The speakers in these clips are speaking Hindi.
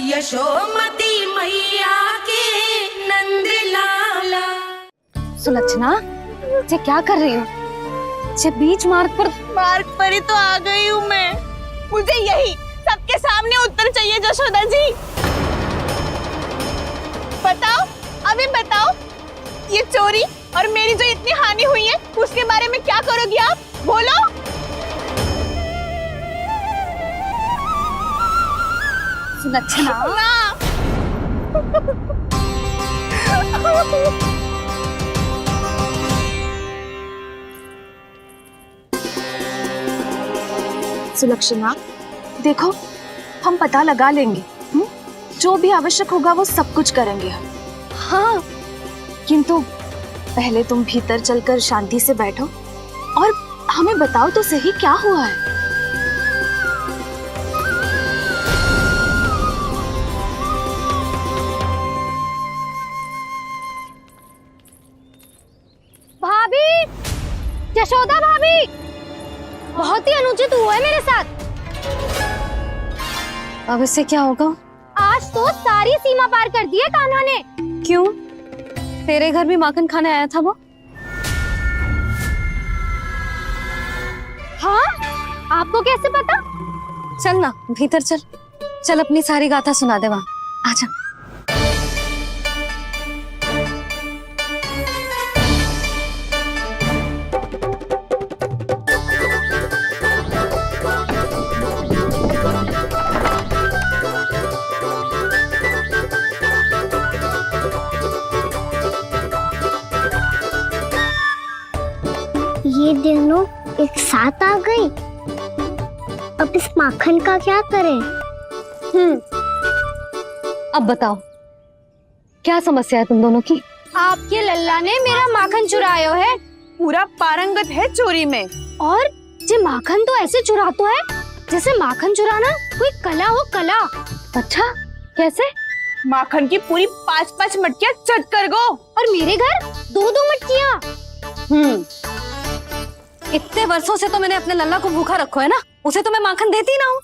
यशोमती मैया के नंद लाला। सुलक्षणा, ये क्या कर रही हो? ये बीच मार्ग पर ही तो आ गई हूँ मैं। मुझे यही सबके सामने उत्तर चाहिए यशोदा जी। बताओ, अभी बताओ, ये चोरी और मेरी जो इतनी हानि हुई है उसके बारे में क्या करोगी आप? बोलो। सुलक्षणा, सुलक्षणा, देखो हम पता लगा लेंगे। जो भी आवश्यक होगा वो सब कुछ करेंगे हम। हाँ, किंतु पहले तुम भीतर चलकर शांति से बैठो और हमें बताओ तो सही क्या हुआ है। भाभी, यशोदा भाभी, बहुत ही अनुचित हुआ है मेरे साथ। अब इससे क्या होगा? आज तो सारी सीमा पार कर दी है कान्हा ने। क्यों? तेरे घर भी माखन खाने आया था वो? हाँ, आपको कैसे पता? चल ना भीतर चल, चल अपनी सारी गाथा सुना दे वहां। आजा। ये दोनों एक साथ आ गई। अब इस माखन का क्या करें? अब बताओ क्या समस्या है तुम दोनों की? आपके लल्ला ने मेरा माखन चुराया है। पूरा पारंगत है चोरी में। और ये माखन तो ऐसे चुराता है जैसे माखन चुराना कोई कला हो, कला। अच्छा, कैसे? माखन की पूरी 5-5 मटकियां चट कर गो। और मेरे घर 2-2 मटकियां। इतने वर्षों से तो मैंने अपने लल्ला को भूखा रखो है ना, उसे तो मैं माखन देती ना हूँ।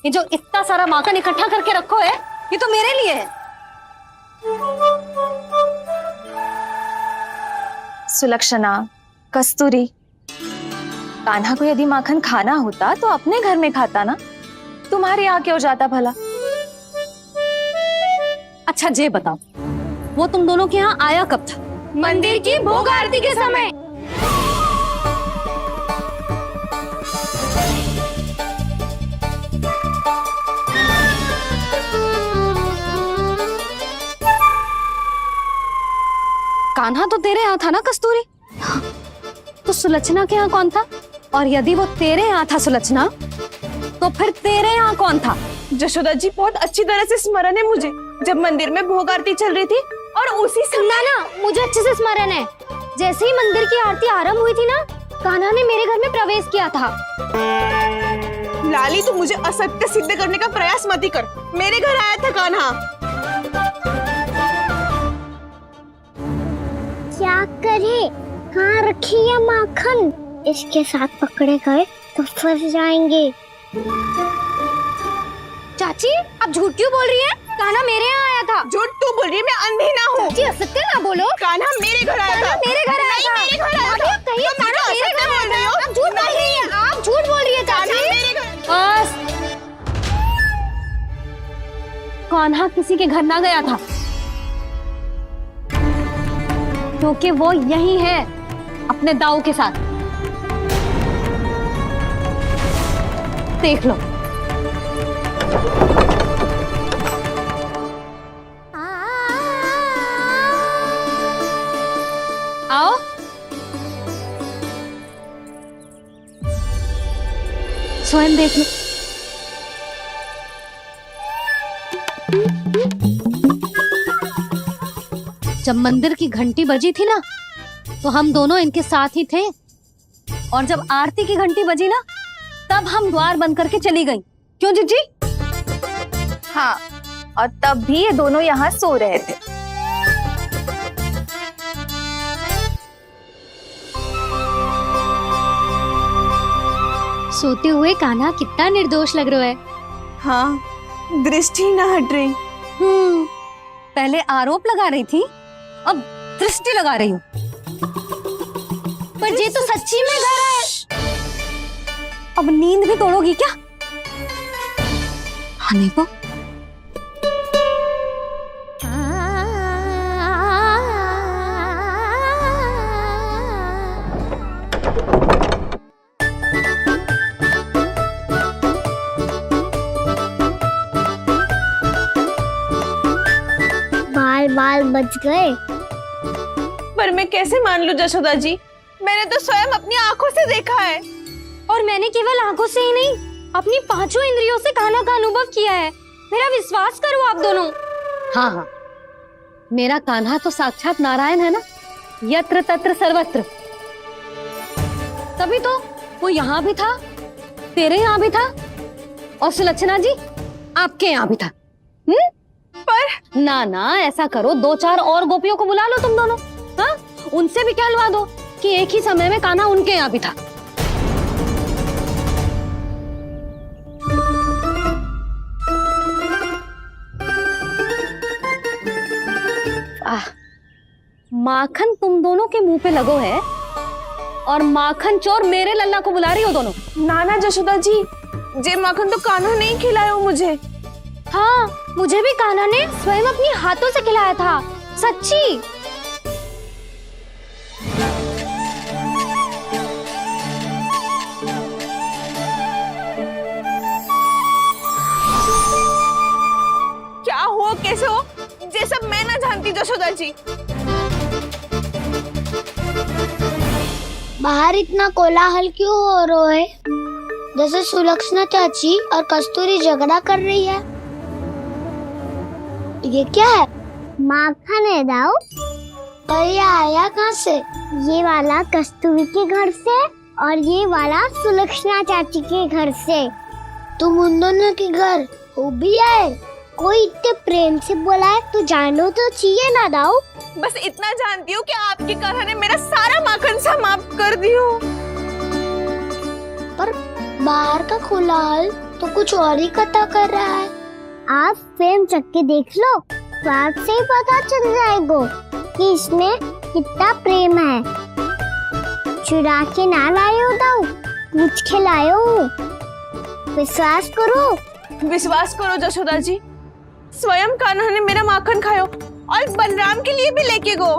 ये जो इतना सारा माखन इकट्ठा करके रखो है, ये तो मेरे लिए है। सुलक्षणा, कस्तूरी, कान्हा को यदि माखन खाना होता तो अपने घर में खाता ना, तुम्हारे यहाँ क्यों जाता भला? अच्छा ये बताओ, वो तुम दोनों के यहाँ आया कब था? मंदिर की भोग आरती के समय। कान्हा तो तेरे यहाँ था ना कस्तूरी? तो सुलक्षणा के यहाँ कौन था? और यदि वो तेरे यहाँ था सुलक्षणा, तो फिर तेरे यहाँ कौन था? यशोदा जी, बहुत अच्छी तरह से स्मरण है मुझे, जब मंदिर में भोग आरती चल रही थी और उसी समय ना, मुझे अच्छे से स्मरण है। जैसे ही मंदिर की आरती आरंभ हुई थी ना, कान्हा ने मेरे घर में प्रवेश किया था। लाली, तू मुझे असत्य सिद्ध करने का प्रयास मत ही कर। मेरे घर आया था कान्हा। क्या करे? कहाँ रखी है माखन? इसके साथ पकड़े गए तो फंस जाएंगे। चाची, आप झूठ क्यों बोल रही हैं? कान्हा मेरे यहाँ आया था। झूठ तू बोल रही है? मैं अंधी ना हूँ। चाची, असत्य ना बोलो। कान्हा मेरे घर आया था। मेरे घर आया था। मेरे घर आया था। कहिए कान्हा मेरे घर आया था। आप झूठ बोल रही हैं। आप झूठ बोल रही है चाची। बस, कान्हा किसी के घर ना गया था, क्योंकि वो यही है अपने दाऊ के साथ। देख लो। आओ। स्वयं देख लो। जब मंदिर की घंटी बजी थी ना, तो हम दोनों इनके साथ ही थे, और जब आरती की घंटी बजी ना, तब हम द्वार बंद करके चली गई। क्यों जीजी? हाँ, और तब भी ये दोनों यहाँ सो रहे थे। सोते हुए कान्हा कितना निर्दोष लग रहा है। हाँ, दृष्टि ना हट रही। पहले आरोप लगा रही थी, अब दृष्टि लगा रही हूँ। पर ये तो सच्ची में घर है। अब नींद भी तोड़ोगी क्या? हनीफा, बाल बाल बच गए। पर मैं कैसे मान लूं जशोदा जी, मैंने तो स्वयं अपनी आंखों से देखा है। और मैंने केवल आंखों से ही नहीं, अपनी 5 इंद्रियों से कान्हा का अनुभव किया है। मेरा विश्वास करो आप दोनों। हाँ हाँ, मेरा कान्हा तो साक्षात नारायण है ना, यत्र तत्र सर्वत्र। तभी तो वो यहाँ भी था, तेरे यहाँ भी था, और सुलक्षणा जी आपके यहाँ भी था। पर ना ना, ऐसा करो, 2-4 और गोपियों को बुला लो तुम दोनों। हाँ, उनसे भी कहलवा दो कि एक ही समय में कान्हा उनके यहाँ भी था। माखन तुम दोनों के मुंह पे लगो है, और माखन चोर मेरे लल्ला को बुला रही हो दोनों। नाना जशोदा जी, जे माखन तो कान्हा ने ही खिलाया मुझे। हाँ, मुझे भी कान्हा ने स्वयं अपनी हाथों से खिलाया था, सच्ची। क्या हो कैसे हो, ये सब मैं ना जानती जशोदा जी। बाहर इतना कोलाहल क्यों हो रहा है? जैसे सुलक्षणा चाची और कस्तूरी झगड़ा कर रही है। ये क्या है? माखन है दाऊ। और ये आया कहाँ से? ये वाला कस्तूरी के घर से और ये वाला सुलक्षणा चाची के घर से। तुम उन दोनों के घर हो भी आए? कोई इतने प्रेम से बोला है तो जानो तो चाहिए ना दाऊ। बस इतना जानती हूँ कि आपके कान्हा ने मेरा सारा माखन समाप्त कर दियो। पर बाहर का कोलाहल तो कुछ और ही कथा कर रहा है। आप स्वयं चख के देख लो, स्वाद से ही पता चल जाएगा कि इसमें कितना प्रेम है। चुरा के ना लाए हो दाऊ, पूछ के लाए हो। विश्वास करो जशोदा जी, स्वयं कान्हा ने मेरा माखन खायो और बलराम के लिए भी लेके गो।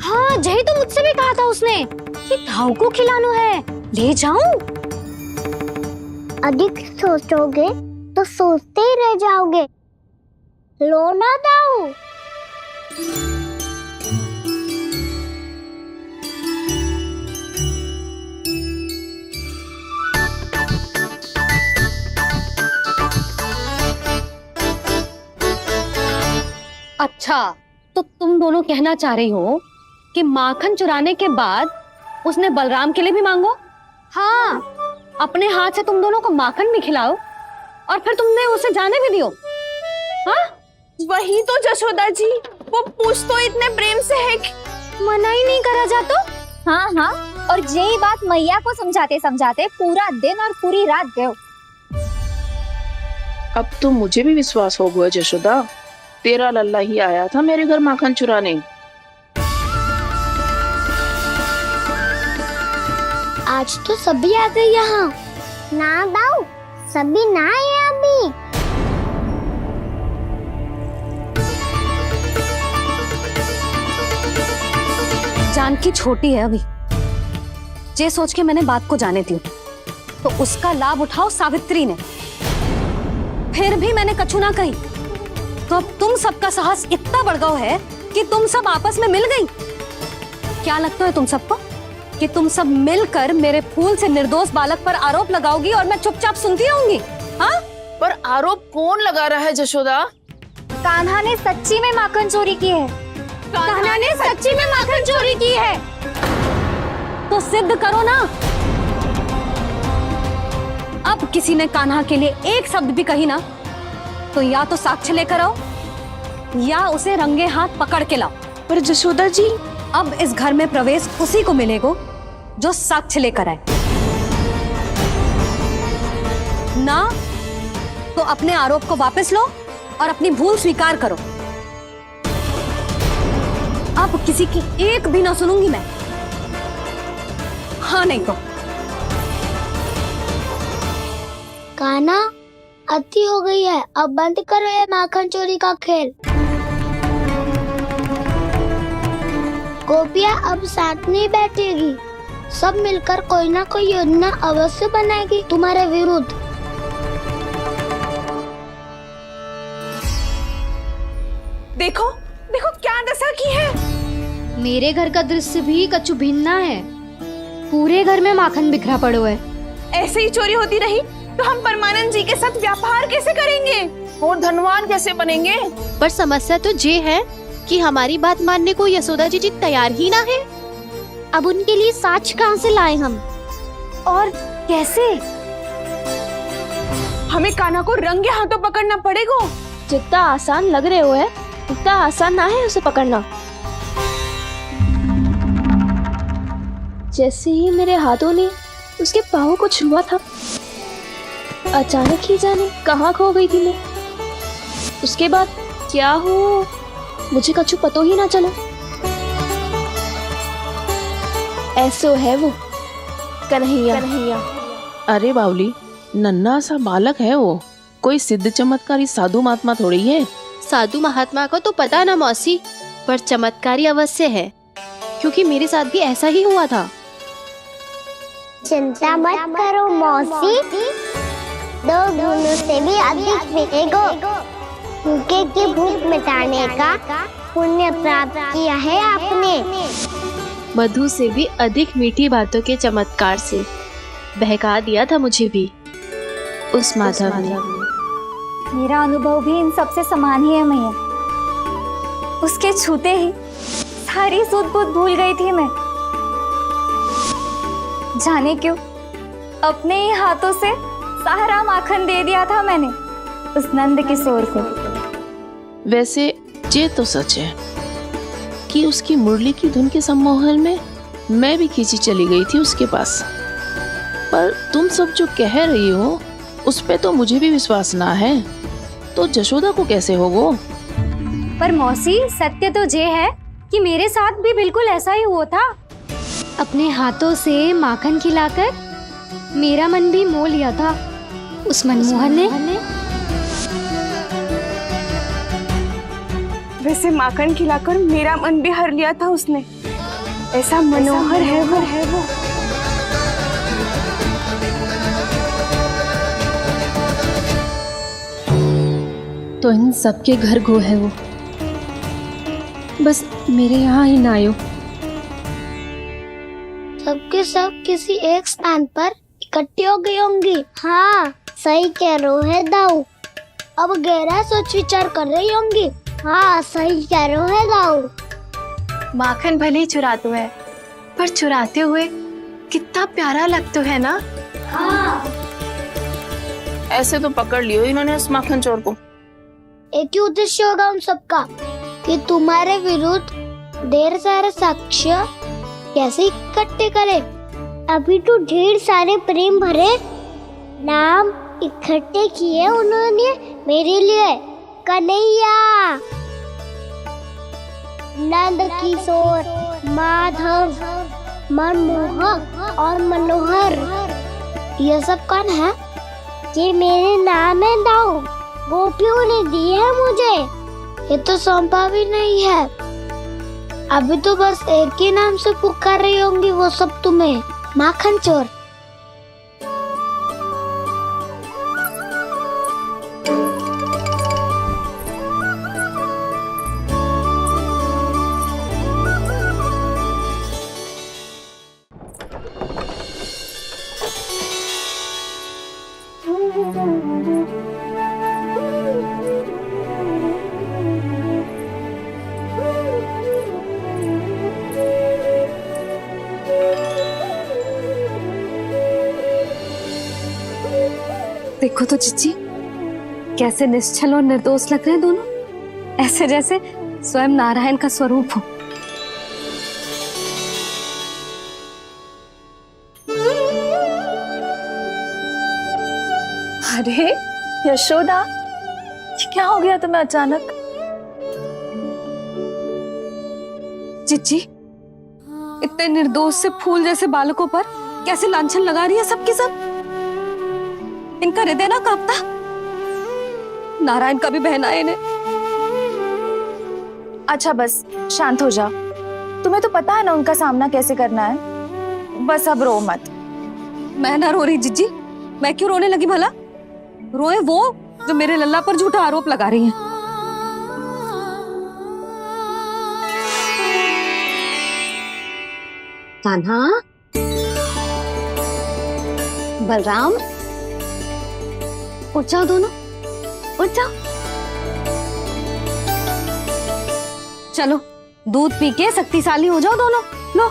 हाँ, जही तो मुझसे भी कहा था उसने कि दाऊ को खिलाना है, ले जाऊं। अधिक सोचोगे तो सोचते ही रह जाओगे। लो ना दाऊ। अच्छा, तो तुम दोनों कहना चाह रही हो कि माखन चुराने के बाद उसने बलराम के लिए भी मांगो? हाँ, अपने हाथ से तुम दोनों को माखन भी खिलाओ और फिर तुमने उसे जाने भी दियो। हाँ, वही तो जशोदा जी, वो पूछ तो इतने प्रेम से है कि मना ही नहीं करा जा तो। हाँ हाँ, और यही बात मैया को समझाते समझाते पूरा दिन और पूरी रात गयो। अब तो मुझे भी विश्वास हो गया जशोदा, तेरा लल्ला ही आया था मेरे घर माखन चुराने। आज तो सभी आ गए यहाँ। ना दाऊ, सभी ना आए अभी। जानकी छोटी है अभी, ये सोच के मैंने बात को जाने दी, तो उसका लाभ उठाओ सावित्री ने। फिर भी मैंने कछु ना कही, तो अब तुम सबका साहस इतना बढ़ गया है कि तुम सब आपस में मिल गई। क्या लगता है तुम सबको कि तुम सब मिलकर मेरे फूल से निर्दोष बालक पर आरोप लगाओगी और मैं चुपचाप सुनती रहूंगी? हाँ, पर आरोप कौन लगा रहा है जशोदा? कान्हा ने सच्ची में माखन चोरी की है। कान्हा ने सच्ची में माखन चोरी की है, तो सिद्ध करो ना। अब किसी ने कान्हा के लिए एक शब्द भी कही ना, तो या तो साक्ष्य लेकर आओ या उसे रंगे हाथ पकड़ के लाओ। पर जशोदा जी, अब इस घर में प्रवेश उसी को मिलेगा जो साक्ष्य लेकर आए। ना तो अपने आरोप को वापस लो और अपनी भूल स्वीकार करो। अब किसी की एक भी ना सुनूंगी मैं। हाँ नहीं तो कान्हा, अति हो गई है, अब बंद करो ये माखन चोरी का खेल। गोपियाँ अब साथ नहीं बैठेगी, सब मिलकर कोई ना कोई योजना अवश्य बनाएगी तुम्हारे विरुद्ध। देखो देखो क्या दशा की है। मेरे घर का दृश्य भी कछु भिन्न है। पूरे घर में माखन बिखरा पड़ो है। ऐसे ही चोरी होती रही तो हम परमानंद जी के साथ व्यापार कैसे करेंगे और धनवान कैसे बनेंगे? पर समस्या तो ये है कि हमारी बात मानने को यशोदा जी तैयार ही ना है। अब उनके लिए साक्ष्य कहाँ से लाए हम, और कैसे? हमें कान्हा को रंगे हाथों पकड़ना पड़ेगा। जितना आसान लग रहे हो है उतना आसान ना है उसे पकड़ना। जैसे ही मेरे हाथों ने उसके पाँव को छुआ था, अचानक ही जाने कहाँ खो गई थी मैं। उसके बाद क्या हो मुझे कछु पतो ही ना चला। ऐसो है वो कन्हैया। अरे बावली, नन्हा सा बालक है वो, कोई सिद्ध चमत्कारी साधु महात्मा थोड़ी है। साधु महात्मा को तो पता ना मौसी, पर चमत्कारी अवश्य है, क्योंकि मेरे साथ भी ऐसा ही हुआ था। चिंता मत करो मौसी, 2 गुणों से भी अधिक मिलेगा। भूखे की भूख मिटाने का पुण्य प्राप्त किया है आपने। मधु से भी अधिक मीठी बातों के चमत्कार से बहका दिया था मुझे भी उस माधव ने। मेरा अनुभव भी इन सबसे समान ही है मैया। उसके छूते ही सारी सूध बूध भूल गई थी मैं। जाने क्यों अपने ही हाथों से सारा माखन दे दिया था मैंने उस नंद किशोर को। वैसे ये तो सच है कि उसकी मुरली की धुन के सम्मोहन में मैं भी खींची चली गई थी उसके पास। पर तुम सब जो कह रही हो उस पे तो मुझे भी विश्वास ना है, तो जशोदा को कैसे होगो? पर मौसी, सत्य तो ये है कि मेरे साथ भी बिल्कुल ऐसा ही हुआ था। अपने हाथों से माखन खिलाकर मेरा मन भी मोह लिया था उस मनमोहन ने। वैसे माखन खिलाकर मेरा मन भी हर लिया था उसने। ऐसा मनोहर है वो। तो इन सबके घर गो है वो, बस मेरे यहाँ ही ना आयो। सबके सब किसी एक स्थान पर इकट्ठी हो गई होंगी। हाँ, सही कह रहे है दाऊ। अब गहरा सोच विचार कर रही होंगी। हाँ, सही कह रहे है दाऊ। माखन भले ही चुराते है, पर चुराते हुए कितना प्यारा लगता है ना। ऐसे तो पकड़ लियो इन्होंने उस माखन चोर को। एक ही उद्देश्य होगा उन सबका कि तुम्हारे विरुद्ध ढेर सारे साक्ष्य कैसे इकट्ठे करे। अभी तो ढेर सारे प्रेम भरे नाम इकट्ठे किए उन्होंने मेरे लिए। कन्हैया, नंद किशोर, माधव, मनमोहक और मनोहर, ये सब कौन है? ये मेरे नाम है दाऊ। गोपियों ने दिए है मुझे, ये तो सौंपा भी नहीं है। अभी तो बस एक ही नाम से पुकार रही होंगी वो सब तुम्हें, माखन चोर। देखो तो चिच्ची, कैसे निश्चल और निर्दोष लग रहे हैं दोनों, ऐसे जैसे स्वयं नारायण का स्वरूप हो। अरे यशोदा, ये क्या हो गया तुम्हें अचानक? चिच्ची, इतने निर्दोष से फूल जैसे बालकों पर कैसे लांछन लगा रही है सबकी सब। इनका हृदय ना कांपता? नारायण का भी बहना है इन्हें। अच्छा बस शांत हो जाओ, तुम्हें तो पता है ना उनका सामना कैसे करना है। बस अब रो मत। मैं ना रो रही जिज्जी, मैं क्यों रोने लगी भला? रोए वो जो मेरे लल्ला पर झूठा आरोप लगा रही हैं। कान्हा, बलराम, उठ जाओ दोनों, उठ जाओ। चलो दूध पी के शक्तिशाली हो जाओ दोनों। लो।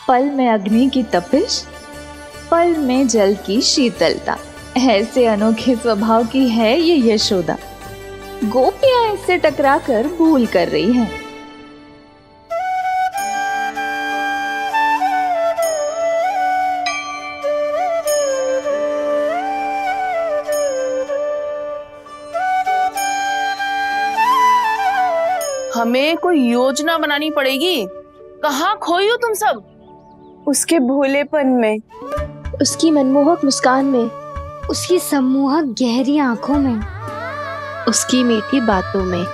पल में अग्नि की तपिश, पल में जल की शीतलता, ऐसे अनोखे स्वभाव की है ये यशोदा। गोपियां इससे टकराकर भूल कर रही हैं। हमें कोई योजना बनानी पड़ेगी। कहाँ खोई हो तुम सब? उसके भोलेपन में, उसकी मनमोहक मुस्कान में, उसकी सम्मोहक गहरी आंखों में, उसकी मीठी बातों में।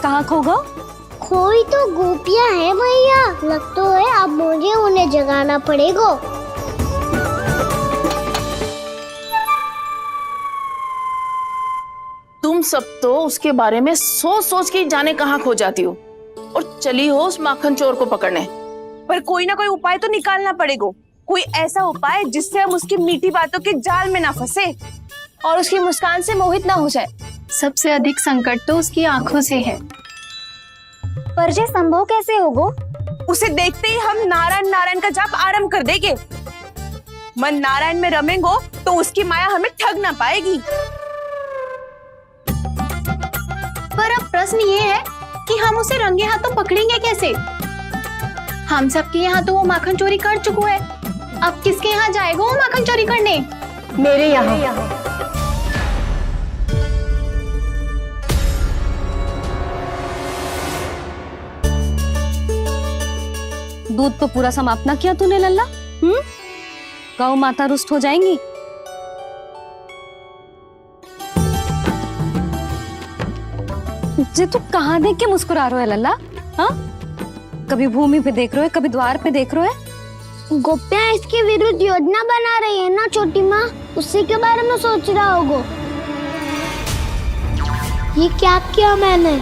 कहाँ खो गो? कोई तो गोपियां है भैया, लगता है अब मुझे उन्हें जगाना पड़ेगा। तुम सब तो उसके बारे में सोच सोच के जाने कहाँ खो जाती हो और चली हो उस माखन चोर को पकड़ने। पर कोई ना कोई उपाय तो निकालना पड़ेगा। कोई ऐसा उपाय जिससे हम उसकी मीठी बातों के जाल में ना फंसे और उसकी मुस्कान से मोहित ना हो जाए। सबसे अधिक संकट तो उसकी आंखों से है। पर ये संभव कैसे होगा? उसे देखते ही हम नारायण नारायण का जाप आरंभ कर देंगे। मन नारायण में रमेंगो तो उसकी माया हमें ठग ना पाएगी। पर अब प्रश्न ये है कि हम उसे रंगे हाथों पकड़ेंगे कैसे? हम सबके यहाँ तो वो माखन चोरी कर चुका है। अब किसके यहाँ जाएगा वो माखन चोरी करने? मेरे यहाँ। दूध तो पूरा समाप्त ना किया तूने लल्ला। गौ माता रुष्ट हो जाएंगी। जे तू कहाँ देख के मुस्कुरा रहे हो लल्ला? हाँ, कभी भूमि पे देख रहे हो, कभी द्वार पे देख रहे हो। गोपियां इसके विरुद्ध योजना बना रही है ना छोटी माँ, उसी के बारे में सोच रहा होगा। ये क्या किया मैंने?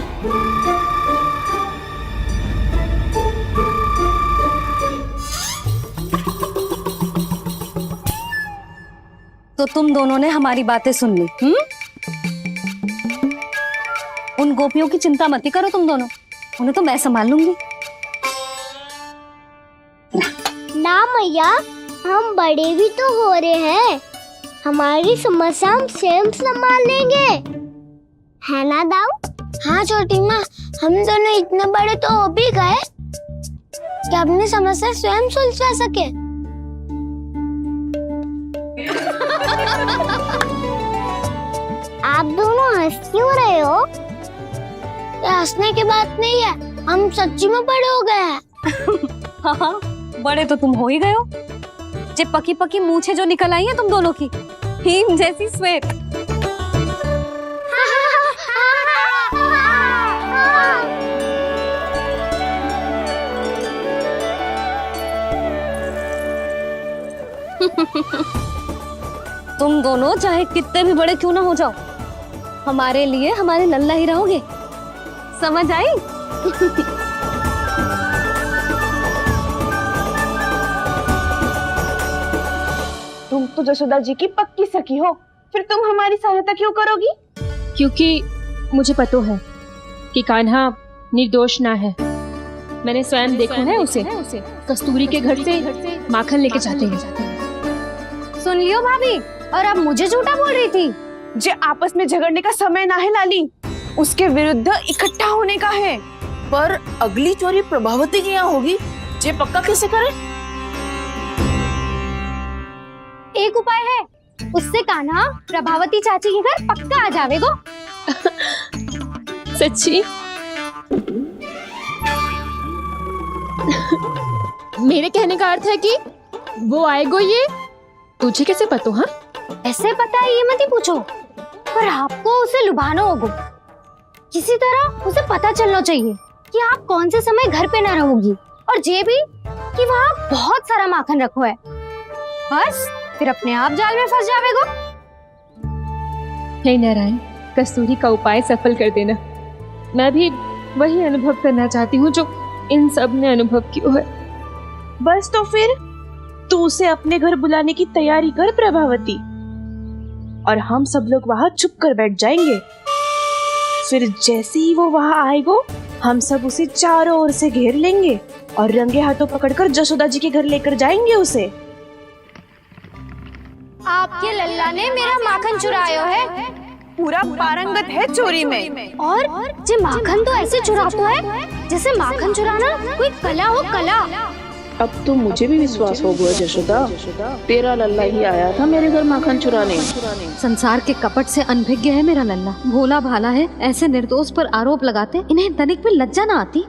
तो तुम दोनों ने हमारी बातें सुन ली। उन गोपियों की चिंता मत करो तुम दोनों, उन्हें तो मैं संभाल लूंगी। ना मैया, हम बड़े भी तो हो रहे हैं, हमारी समस्या हम स्वयं संभाल लेंगे, है ना दाऊ? हाँ छोटी माँ, हम दोनों इतने बड़े तो हो भी गए कि अपनी समस्या स्वयं सुलझा सके। आप दोनों हंस क्यों रहे हो? ये हंसने की बात नहीं है, हम सच्ची में बड़े हो गए हैं। हाँ, बड़े तो तुम हो ही गए हो। जे पकी पकी मूछें जो निकल आई हैं तुम दोनों की, हिम जैसी श्वेत। तुम दोनों चाहे कितने भी बड़े क्यों ना हो जाओ, हमारे लिए हमारे लल्ला ही रहोगे। समझ आई? तो जसोदा जी की पक्की सखी हो, फिर तुम हमारी सहायता क्यों करोगी? क्योंकि मुझे पता है कि कान्हा निर्दोष ना है। मैंने स्वयं देखा है उसे कस्तूरी के घर से माखन लेके जाते हैं। सुन लियो भाभी, और अब मुझे झूठा बोल रही थी। जे आपस में झगड़ने का समय ना है लाली, उसके विरुद्ध इकट्ठा होने का है। पर अगली चोरी प्रभावती की यहाँ होगी, जे पक्का कैसे करे? एक उपाय है, उससे कान्हा प्रभावती चाची के घर पक्का आ जावेगो। सच्ची? मेरे कहने का अर्थ है कि वो आएगो। ये तुझे कैसे पता? हाँ, ऐसे पता है ये मत ही पूछो, पर आपको उसे लुभाना होगा। किसी तरह उसे पता चलना चाहिए कि आप कौन से समय घर पे ना रहोगी, और ये भी कि वहाँ बहुत सारा माखन रखो है। बस फिर अपने आप जाल में फंस जावेगो। हे नारायण, कस्तूरी का उपाय सफल कर देना। मैं भी वही अनुभव करना चाहती हूँ जो इन सब ने अनुभव किया है। बस तो फिर तू उसे अपने घर बुलाने की तैयारी कर प्रभावती, और हम सब लोग वहाँ चुप कर बैठ जाएंगे। फिर जैसे ही वो वहाँ आएगो, हम सब उसे चारों ओर से घेर लेंगे और रंगे हाथों पकड़कर जसोदा जी के घर लेकर जाएंगे उसे। आपके लल्ला ने मेरा माखन चुरायो है, पूरा पारंगत है चोरी में। और जे माखन तो ऐसे चुराता है जैसे माखन चुराना कोई कला हो, कला। अब तो मुझे भी विश्वास हो गया जशोदा, तेरा लल्ला ही आया था मेरे घर माखन चुराने। संसार के कपट से अनभिज्ञ है मेरा लल्ला, भोला भाला है। ऐसे निर्दोष पर आरोप लगाते इन्हें तनिक भी लज्जा ना आती।